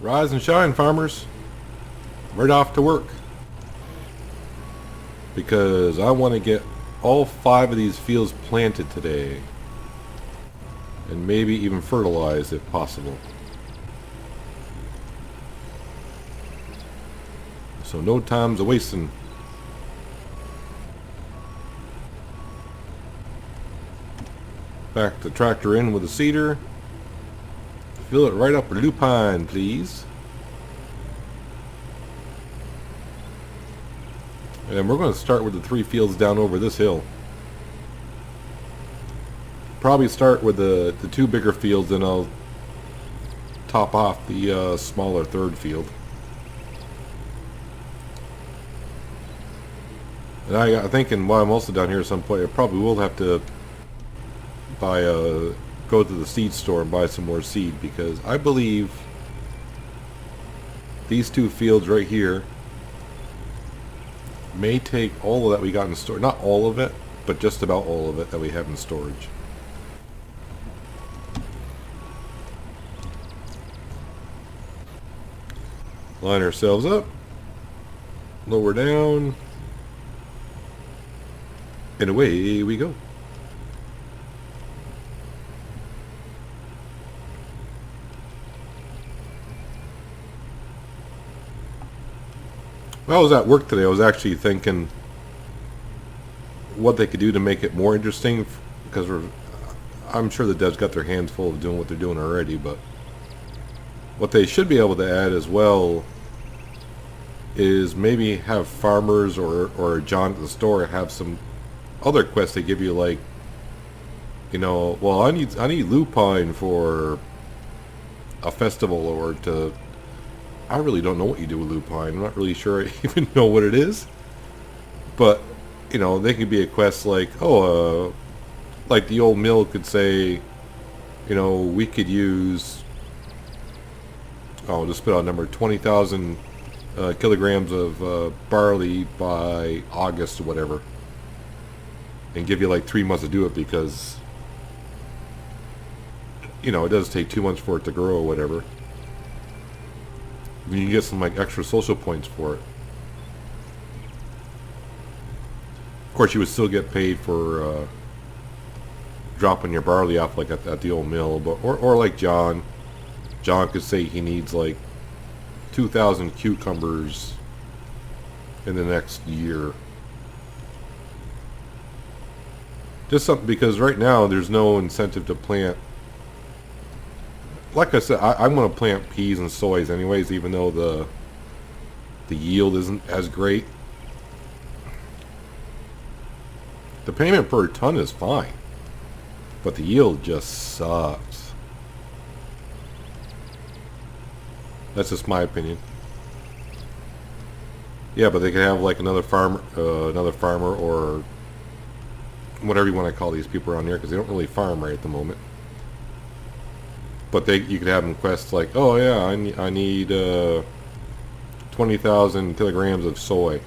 Rise and shine, farmers. Right off to work. Because I want to get all 5 of these fields planted today. And maybe even fertilized if possible. So no time's a wasting. Back the tractor in with a seeder. Fill it right up with lupine, please. And we're going to start with the 3 fields down over this hill. Probably start with the 2 bigger fields, and I'll top off the smaller 3rd field. And I'm thinking while I'm also down here at some point, I probably will have to buy go to the seed store and buy some more seed, because I believe these 2 fields right here may take all of that we got in storage. Not all of it, but just about all of it that we have in storage. Line ourselves up, lower down, and away we go. While I was at work today, I was actually thinking what they could do to make it more interesting, because I'm sure the devs got their hands full of doing what they're doing already, but what they should be able to add as well is maybe have farmers or John at the store have some other quests they give you, like, you know, well, I need lupine for a festival, or to, I really don't know what you do with lupine. I'm not really sure I even know what it is. But, you know, they could be a quest like, oh, like the old mill could say, you know, we could use, I'll just put out a number, 20,000 kilograms of barley by August or whatever. And give you like 3 months to do it, because, you know, it does take 2 months for it to grow or whatever. You can get some like extra social points for it. Of course, you would still get paid for dropping your barley off like at the old mill, but or like John could say he needs like 2,000 cucumbers in the next year. Just something, because right now there's no incentive to plant. Like I said, I'm going to plant peas and soys anyways, even though the yield isn't as great. The payment per ton is fine, but the yield just sucks. That's just my opinion. Yeah, but they could have like another farmer, or whatever you want to call these people around here, because they don't really farm right at the moment. But you could have them quests like, oh yeah, I need 20,000 kilograms of soy.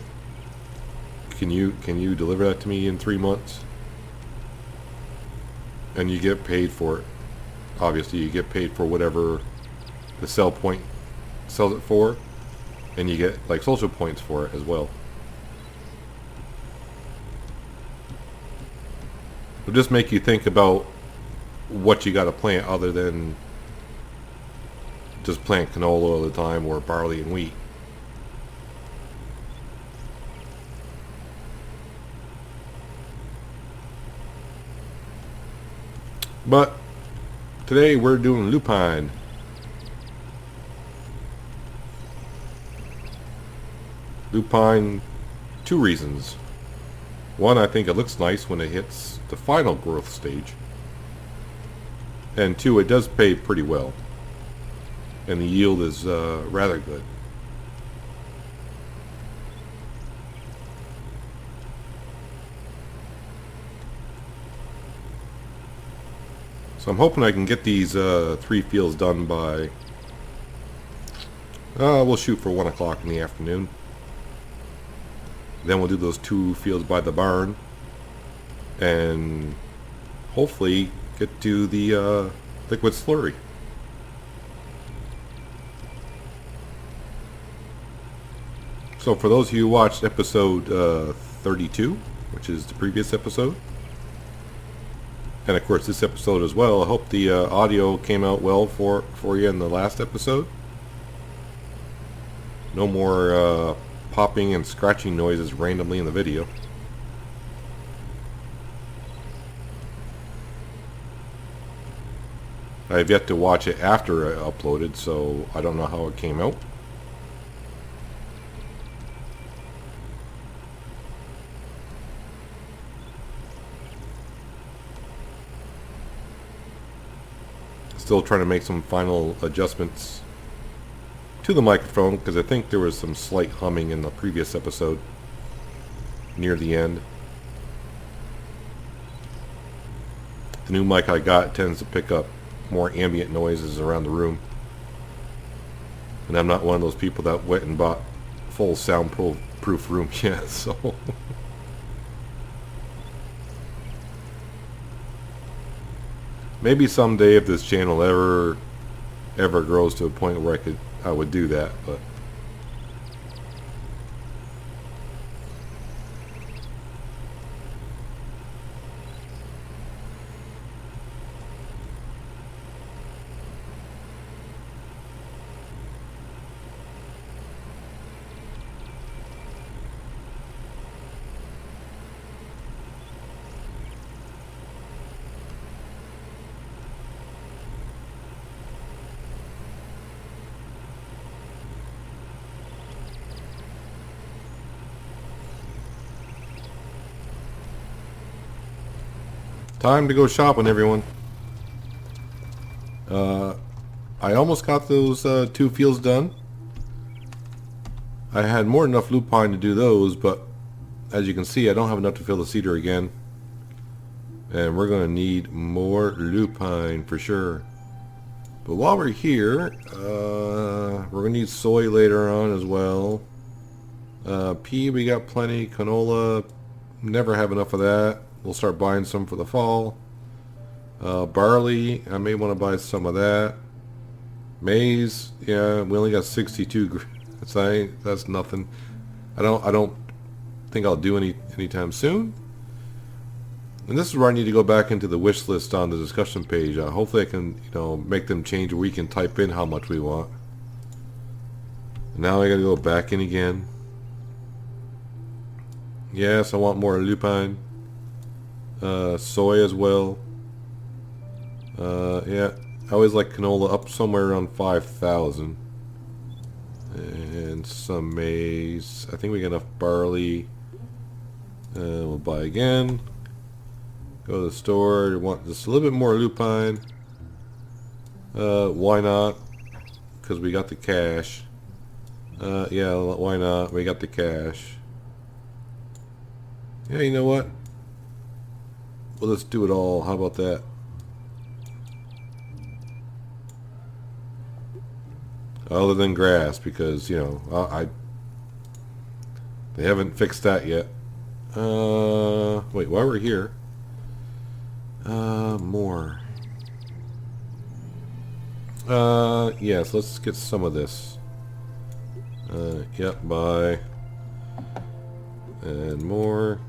Can you deliver that to me in 3 months? And you get paid for it. Obviously, you get paid for whatever the sell point sells it for, and you get like social points for it as well. It'll just make you think about what you got to plant, other than just plant canola all the time, or barley and wheat. But today we're doing lupine. Lupine, 2 reasons. One, I think it looks nice when it hits the final growth stage. And 2, it does pay pretty well. And the yield is rather good. So I'm hoping I can get these 3 fields done by, we'll shoot for 1 o'clock in the afternoon. Then we'll do those 2 fields by the barn, and hopefully get to the liquid slurry. So for those of you who watched episode 32, which is the previous episode, and of course this episode as well, I hope the audio came out well for you in the last episode. No more popping and scratching noises randomly in the video. I have yet to watch it after I uploaded, so I don't know how it came out. Still trying to make some final adjustments to the microphone because I think there was some slight humming in the previous episode near the end. The new mic I got tends to pick up more ambient noises around the room, and I'm not one of those people that went and bought full soundproof room yet, so maybe someday if this channel ever grows to a point where I would do that, but time to go shopping, everyone. I almost got those 2 fields done. I had more than enough lupine to do those, but as you can see, I don't have enough to fill the cedar again. And we're going to need more lupine for sure. But while we're here, we're going to need soy later on as well. Pea, we got plenty. Canola, never have enough of that. We'll start buying some for the fall. Barley, I may want to buy some of that. Maize, yeah, we only got 62. That's nothing. I don't think I'll do anytime soon. And this is where I need to go back into the wish list on the discussion page. Hopefully I can, make them change where we can type in how much we want. Now I gotta go back in again. Yes, I want more lupine. Soy as well. Yeah, I always like canola up somewhere around 5,000. And some maize. I think we got enough barley. We'll buy again. Go to the store. Want just a little bit more lupine. Why not? Because we got the cash. Yeah, why not? We got the cash. Yeah, you know what? Well, let's do it all. How about that? Other than grass, because, they haven't fixed that yet. Wait, while we're here. More. Yes, let's get some of this. Yep, buy. And more.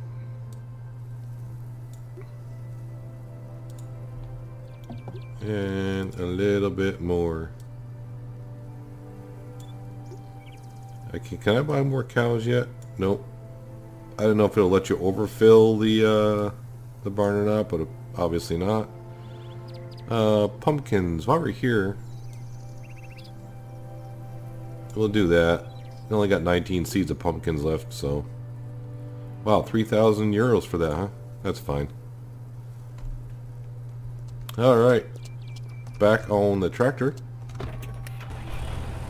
And a little bit more. Can I buy more cows yet? Nope. I don't know if it'll let you overfill the barn or not, but obviously not. Pumpkins. While we're here, we'll do that. I only got 19 seeds of pumpkins left, so wow, 3,000 euros for that, huh? That's fine. All right, back on the tractor.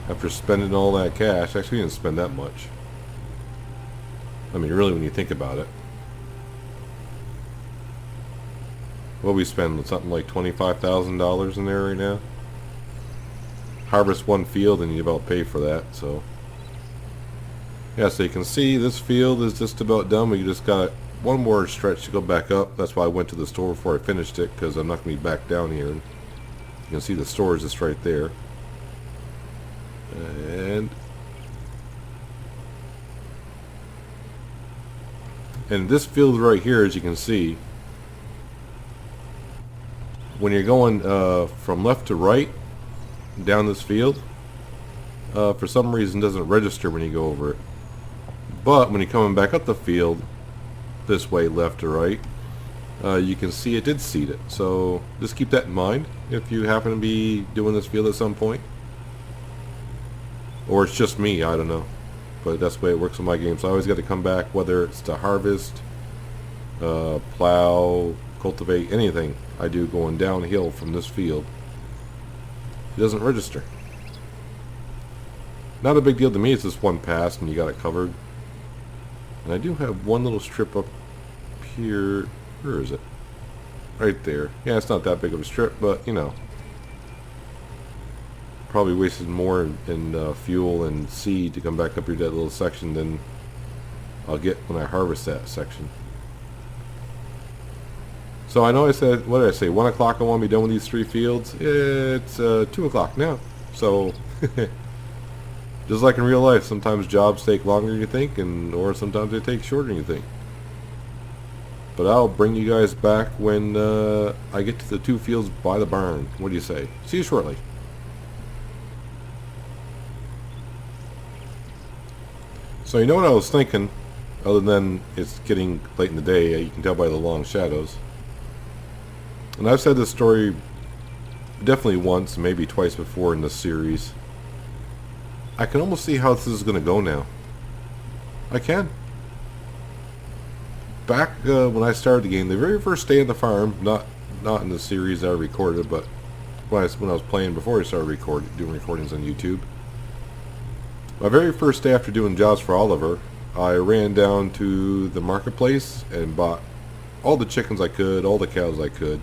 After spending all that cash, actually we didn't spend that much. I mean, really, when you think about it. What we spend, something like $25,000 in there right now. Harvest one field and you about pay for that, so. Yeah, so you can see this field is just about done. We just got one more stretch to go back up. That's why I went to the store before I finished it, because I'm not going to be back down here. You can see the store is just right there. And And this field right here, as you can see, when you're going from left to right down this field, for some reason doesn't register when you go over it. But when you're coming back up the field this way, left to right, you can see it did seed it. So just keep that in mind if you happen to be doing this field at some point. Or it's just me, I don't know. But that's the way it works in my game. So I always got to come back, whether it's to harvest, plow, cultivate, anything I do going downhill from this field. It doesn't register. Not a big deal to me, it's just one pass and you got it covered. And I do have one little strip up here. Where is it? Right there. Yeah, it's not that big of a strip, but you know. Probably wasted more in fuel and seed to come back up here to that little section than I'll get when I harvest that section. So I know I said, what did I say, 1 o'clock I want to be done with these 3 fields. It's 2 o'clock now. So, just like in real life, sometimes jobs take longer than you think, or sometimes they take shorter than you think. But I'll bring you guys back when I get to the 2 fields by the barn. What do you say? See you shortly. So you know what I was thinking, other than it's getting late in the day, you can tell by the long shadows. And I've said this story definitely once, maybe twice before in this series. I can almost see how this is going to go now. I can. Back when I started the game, the very first day on the farm, not in the series I recorded, but when I was playing before I started doing recordings on YouTube. My very first day after doing jobs for Oliver, I ran down to the marketplace and bought all the chickens I could, all the cows I could.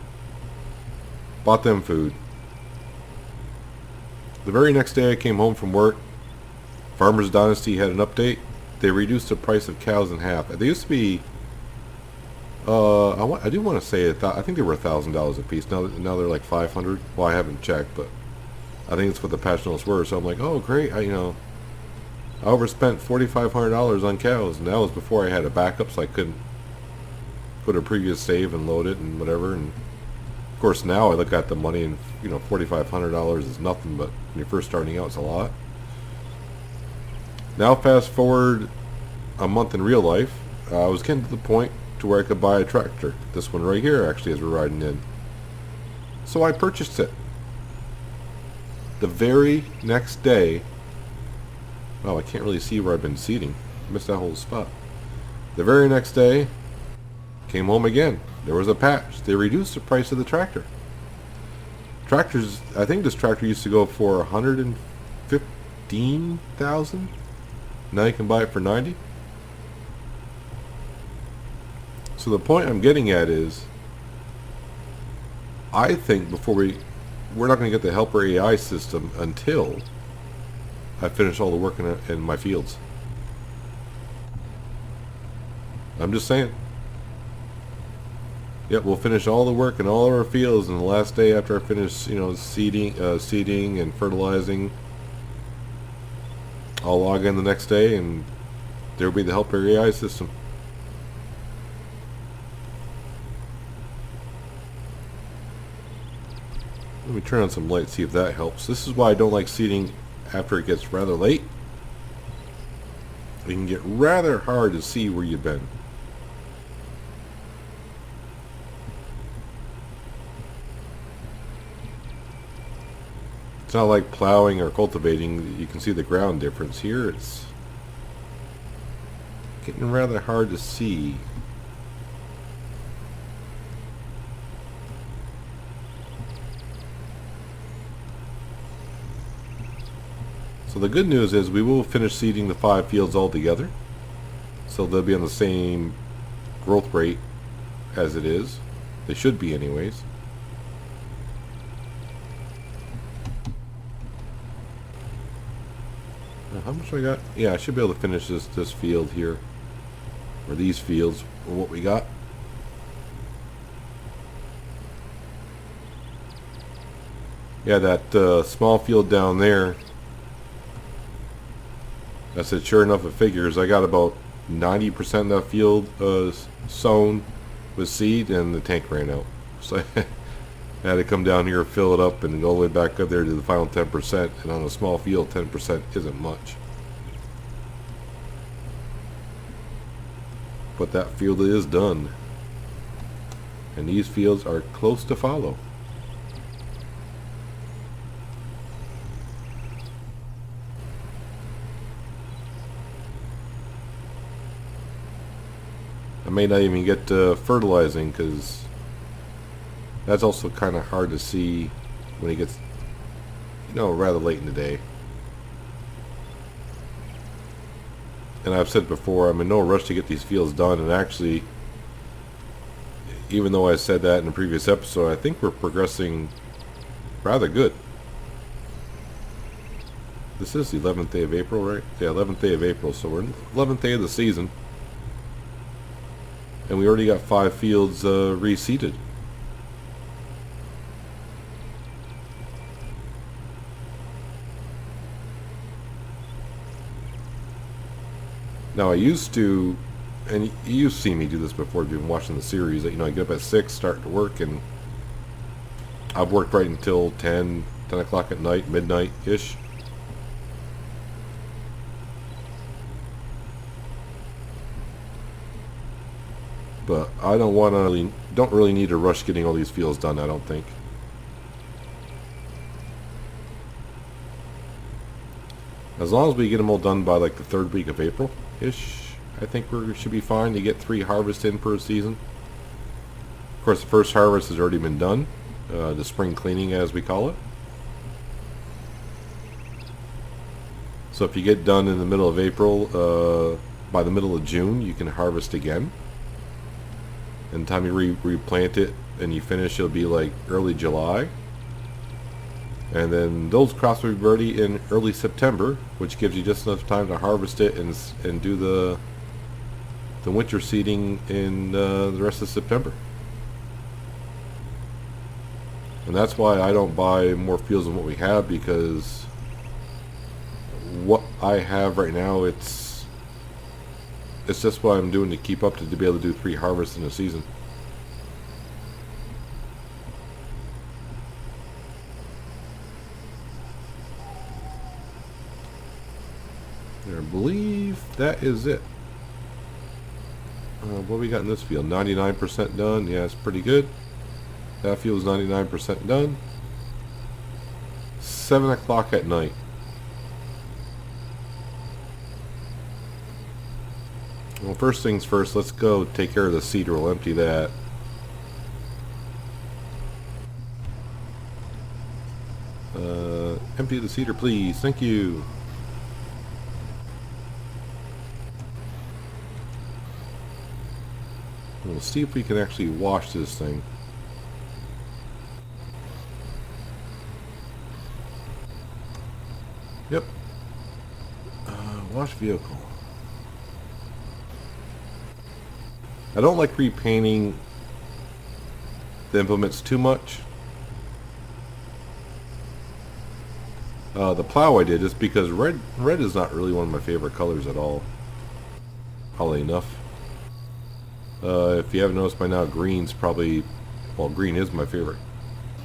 Bought them food. The very next day I came home from work. Farmers Dynasty had an update. They reduced the price of cows in half. They used to be, I do want to say, I think they were $1,000 a piece. Now they're like $500. Well, I haven't checked, but I think it's what the patch notes were. So I'm like, oh great, I overspent $4,500 on cows, and that was before I had a backup, so I couldn't put a previous save and load it and whatever. And of course now I look at the money and $4,500 is nothing, but when you're first starting out it's a lot. Now fast forward a month in real life, I was getting to the point to where I could buy a tractor. This one right here actually, as we're riding in. So I purchased it. The very next day, oh, I can't really see where I've been seating. Missed that whole spot. The very next day, came home again. There was a patch. They reduced the price of the tractor. Tractors, I think this tractor used to go for $115,000. Now you can buy it for $90,000. So the point I'm getting at is, I think before we're not going to get the helper AI system until I finish all the work in my fields. I'm just saying. Yep, we'll finish all the work in all of our fields, and the last day after I finish, seeding and fertilizing, I'll log in the next day, and there'll be the helper AI system. Let me turn on some light, see if that helps. This is why I don't like seeding after it gets rather late. It can get rather hard to see where you've been. It's not like plowing or cultivating. You can see the ground difference. Here it's getting rather hard to see. So the good news is we will finish seeding the 5 fields all together. So they'll be on the same growth rate as it is. They should be anyways. How much I got? Yeah, I should be able to finish this field here. Or these fields, or what we got. Yeah, that small field down there, I said sure enough it figures. I got about 90% of that field sown with seed, and the tank ran out. So I had to come down here, fill it up, and go all the way back up there to the final 10%. And on a small field, 10% isn't much. But that field is done. And these fields are close to follow. I may not even get fertilizing, because that's also kind of hard to see when it gets, rather late in the day. And I've said before, I'm in no rush to get these fields done. And actually, even though I said that in the previous episode, I think we're progressing rather good. This is the 11th day of April, right? Yeah, 11th day of April. So we're in the 11th day of the season. And we already got 5 fields reseeded. Now I used to, and you've seen me do this before if you've been watching the series, that I get up at 6, start to work, and I've worked right until 10 o'clock at night, midnight-ish. But I don't really need to rush getting all these fields done, I don't think. As long as we get them all done by like the 3rd week of April-ish, I think we should be fine to get 3 harvests in per season. Of course, the first harvest has already been done, the spring cleaning as we call it. So if you get done in the middle of April, by the middle of June, you can harvest again. And the time you replant it and you finish, it'll be like early July. And then those crops will be ready in early September, which gives you just enough time to harvest it and do the winter seeding in the rest of September. And that's why I don't buy more fields than what we have, because what I have right now, it's just what I'm doing to keep up to be able to do 3 harvests in a season. I believe that is it. What we got in this field? 99% done. Yeah, it's pretty good. That field is 99% done. 7 o'clock at night. Well, first things first, let's go take care of the seeder. We'll empty that. Empty the seeder, please. Thank you. We'll see if we can actually wash this thing. Yep. Wash vehicle. I don't like repainting the implements too much. The plow I did just because red is not really one of my favorite colors at all. Oddly enough. If you haven't noticed by now, green's probably, well, green is my favorite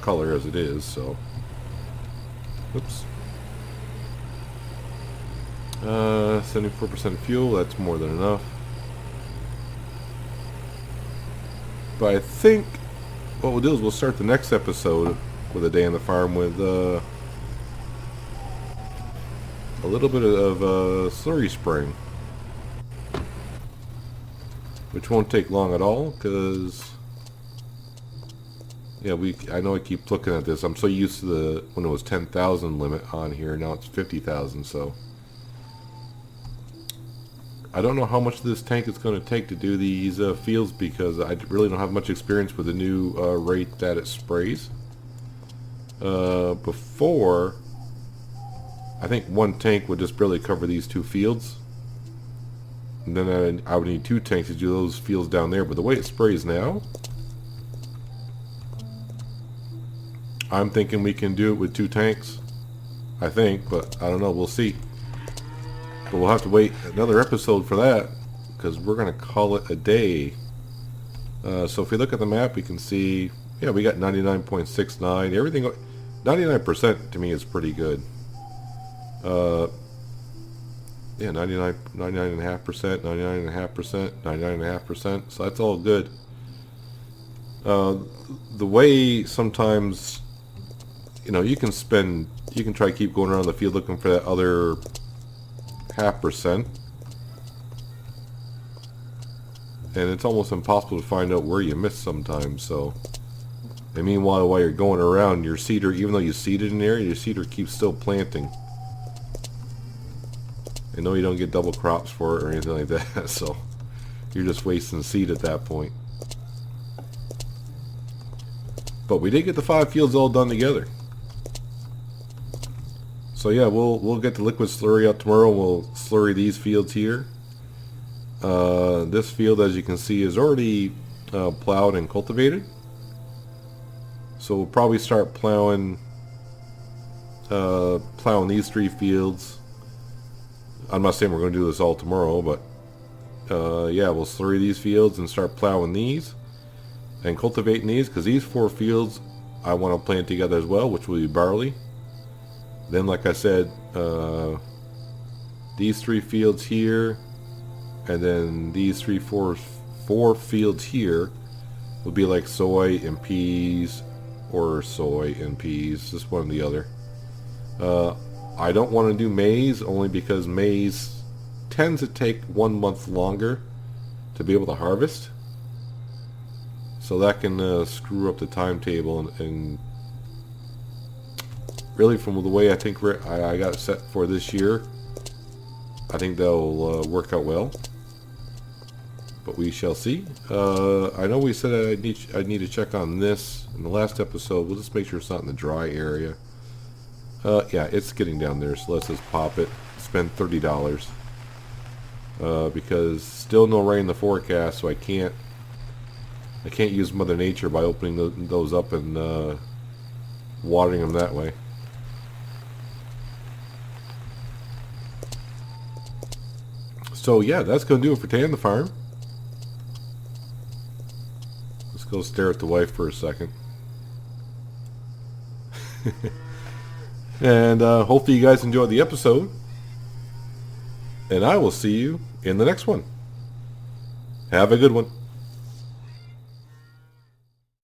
color as it is, so. Oops. 74% fuel, that's more than enough. But I think what we'll do is we'll start the next episode with a day on the farm with a little bit of slurry spraying, which won't take long at all, because yeah, I know I keep looking at this. I'm so used to when it was 10,000 limit on here, now it's 50,000. So I don't know how much this tank is going to take to do these fields, because I really don't have much experience with the new rate that it sprays. Before, I think one tank would just barely cover these 2 fields. And then I would need 2 tanks to do those fields down there. But the way it sprays now, I'm thinking we can do it with 2 tanks. I think, but I don't know. We'll see. But we'll have to wait another episode for that, because we're going to call it a day. So if we look at the map, we can see, yeah, we got 99.69. Everything, 99% to me is pretty good. Yeah, 99.5%, 99.5%, 99.5%. So that's all good. The way sometimes, you can try to keep going around the field looking for that other 0.5%. And it's almost impossible to find out where you miss sometimes. So, and meanwhile, while you're going around, your seeder, even though you seeded an area, your seeder keeps still planting. I know you don't get double crops for it or anything like that, so you're just wasting seed at that point. But we did get the 5 fields all done together. So yeah, we'll get the liquid slurry out tomorrow. We'll slurry these fields here. This field, as you can see, is already plowed and cultivated. So we'll probably start plowing these 3 fields. I'm not saying we're going to do this all tomorrow, but yeah, we'll slurry these fields and start plowing these and cultivating these, because these 4 fields I want to plant together as well, which will be barley. Then, like I said, these 3 fields here, and then these 4 fields here will be like soy and peas, or soy and peas, just one or the other. I don't want to do maize, only because maize tends to take 1 month longer to be able to harvest. So that can screw up the timetable, and really, from the way I think I got it set for this year, I think that'll work out well. But we shall see. I know we said I need to check on this in the last episode. We'll just make sure it's not in the dry area. Yeah, it's getting down there, so let's just pop it. Spend $30. Because still no rain in the forecast, so I can't use Mother Nature by opening those up and watering them that way. So yeah, that's going to do it for Tan the Farm. Let's go stare at the wife for a second. And hopefully you guys enjoyed the episode. And I will see you in the next one. Have a good one.